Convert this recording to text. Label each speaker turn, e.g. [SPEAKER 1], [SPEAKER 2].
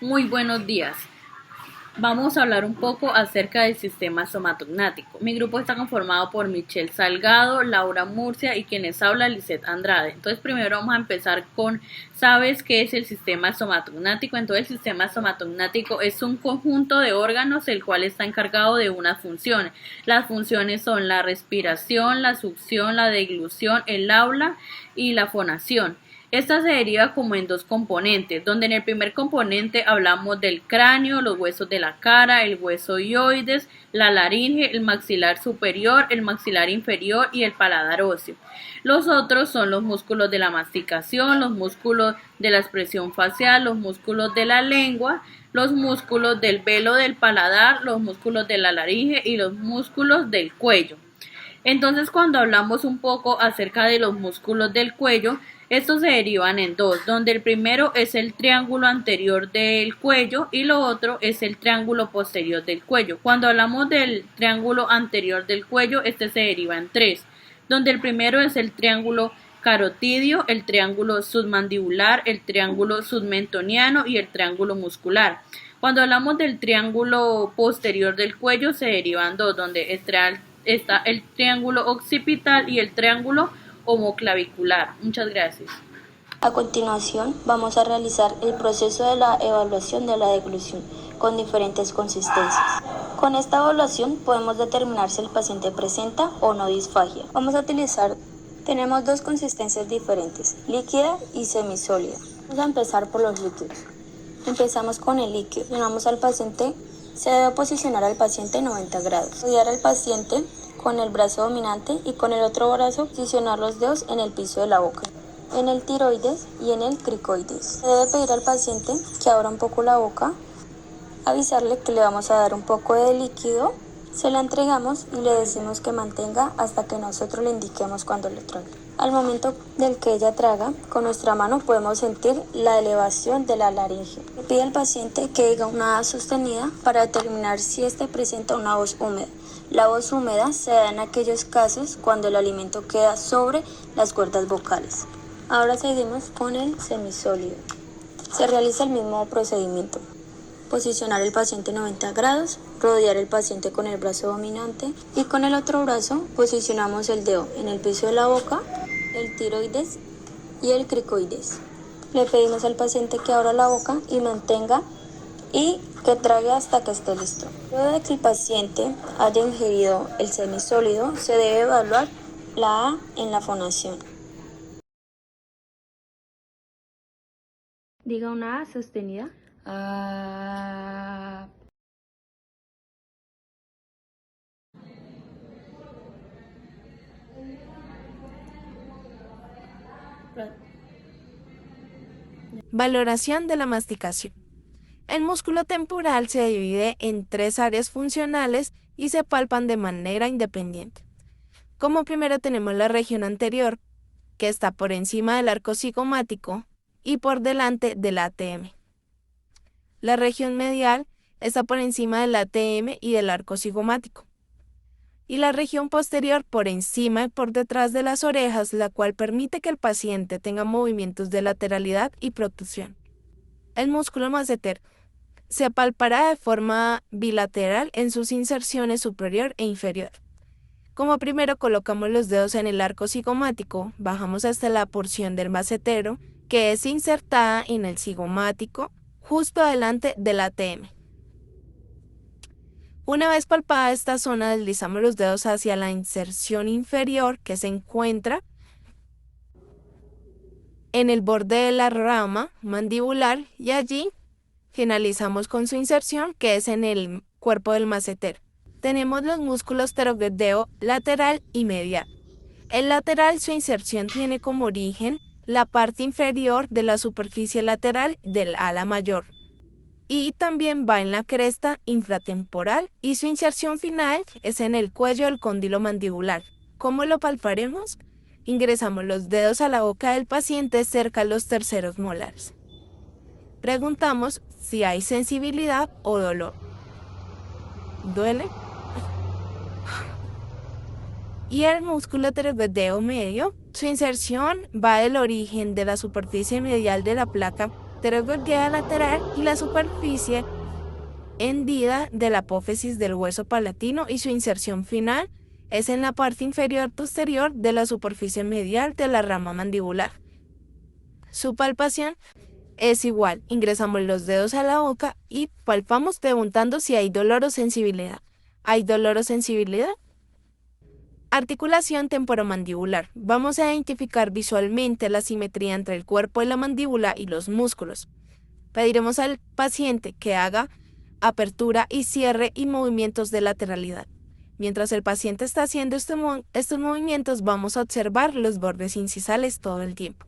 [SPEAKER 1] Muy buenos días. Vamos a hablar un poco acerca del sistema somatognático. Mi grupo está conformado por Michelle Salgado, Laura Murcia y quienes habla Lisette Andrade. Entonces primero vamos a empezar con, ¿sabes qué es el sistema somatognático? Entonces el sistema somatognático es un conjunto de órganos el cual está encargado de unas funciones. Las funciones son la respiración, la succión, la deglución, el habla y la fonación. Esta se deriva como en dos componentes, donde en el primer componente hablamos del cráneo, los huesos de la cara, el hueso hioides, la laringe, el maxilar superior, el maxilar inferior y el paladar óseo. Los otros son los músculos de la masticación, los músculos de la expresión facial, los músculos de la lengua, los músculos del velo del paladar, los músculos de la laringe y los músculos del cuello. Entonces, cuando hablamos un poco acerca de los músculos del cuello, estos se derivan en dos, donde el primero es el triángulo anterior del cuello y lo otro es el triángulo posterior del cuello. Cuando hablamos del triángulo anterior del cuello, este se deriva en tres, donde el primero es el triángulo carotidio, el triángulo submandibular, el triángulo submentoniano y el triángulo muscular. Cuando hablamos del triángulo posterior del cuello, se derivan dos, donde está el triángulo occipital y el triángulo homoclavicular. Muchas gracias.
[SPEAKER 2] A continuación, vamos a realizar el proceso de la evaluación de la deglución con diferentes consistencias. Con esta evaluación podemos determinar si el paciente presenta o no disfagia. Tenemos dos consistencias diferentes, líquida y semisólida. Vamos a empezar por los líquidos. Empezamos con el líquido. Llamamos al paciente, se debe posicionar al paciente 90 grados. Rodear al paciente con el brazo dominante y con el otro brazo posicionar los dedos en el piso de la boca, en el tiroides y en el cricoides. Se debe pedir al paciente que abra un poco la boca, avisarle que le vamos a dar un poco de líquido, se la entregamos y le decimos que mantenga hasta que nosotros le indiquemos cuando le trague. Al momento del que ella traga, con nuestra mano podemos sentir la elevación de la laringe. Le pide al paciente que diga una A sostenida para determinar si éste presenta una voz húmeda. La voz húmeda se da en aquellos casos cuando el alimento queda sobre las cuerdas vocales. Ahora seguimos con el semisólido. Se realiza el mismo procedimiento. Posicionar el paciente 90 grados, rodear el paciente con el brazo dominante y con el otro brazo posicionamos el dedo en el piso de la boca, el tiroides y el cricoides. Le pedimos al paciente que abra la boca y mantenga y que trague hasta que esté listo. Luego de que el paciente haya ingerido el semisólido, se debe evaluar la A en la fonación. Diga una A sostenida. A.
[SPEAKER 3] Valoración de la masticación. El músculo temporal se divide en tres áreas funcionales y se palpan de manera independiente. Como primero tenemos la región anterior, que está por encima del arco cigomático y por delante del ATM. La región medial está por encima del ATM y del arco cigomático. Y la región posterior por encima y por detrás de las orejas, la cual permite que el paciente tenga movimientos de lateralidad y protrusión. El músculo masseter se palpará de forma bilateral en sus inserciones superior e inferior. Como primero colocamos los dedos en el arco cigomático, bajamos hasta la porción del massetero, que es insertada en el cigomático, justo delante del ATM. Una vez palpada esta zona, deslizamos los dedos hacia la inserción inferior que se encuentra en el borde de la rama mandibular y allí finalizamos con su inserción que es en el cuerpo del massetero. Tenemos los músculos pterogloteo lateral y medial. El lateral, su inserción tiene como origen la parte inferior de la superficie lateral del ala mayor y también va en la cresta infratemporal y su inserción final es en el cuello del cóndilo mandibular. ¿Cómo lo palparemos? Ingresamos los dedos a la boca del paciente cerca de los terceros molares. Preguntamos si hay sensibilidad o dolor. ¿Duele? Y el músculo pterogloteo medio, su inserción va del origen de la superficie medial de la placa pterogorgia lateral y la superficie hendida de la apófisis del hueso palatino, y su inserción final es en la parte inferior posterior de la superficie medial de la rama mandibular. Su palpación es igual, ingresamos los dedos a la boca y palpamos preguntando si hay dolor o sensibilidad. ¿Hay dolor o sensibilidad? Articulación temporomandibular. Vamos a identificar visualmente la simetría entre el cuerpo de la mandíbula y los músculos. Pediremos al paciente que haga apertura y cierre y movimientos de lateralidad. Mientras el paciente está haciendo estos movimientos, vamos a observar los bordes incisales todo el tiempo.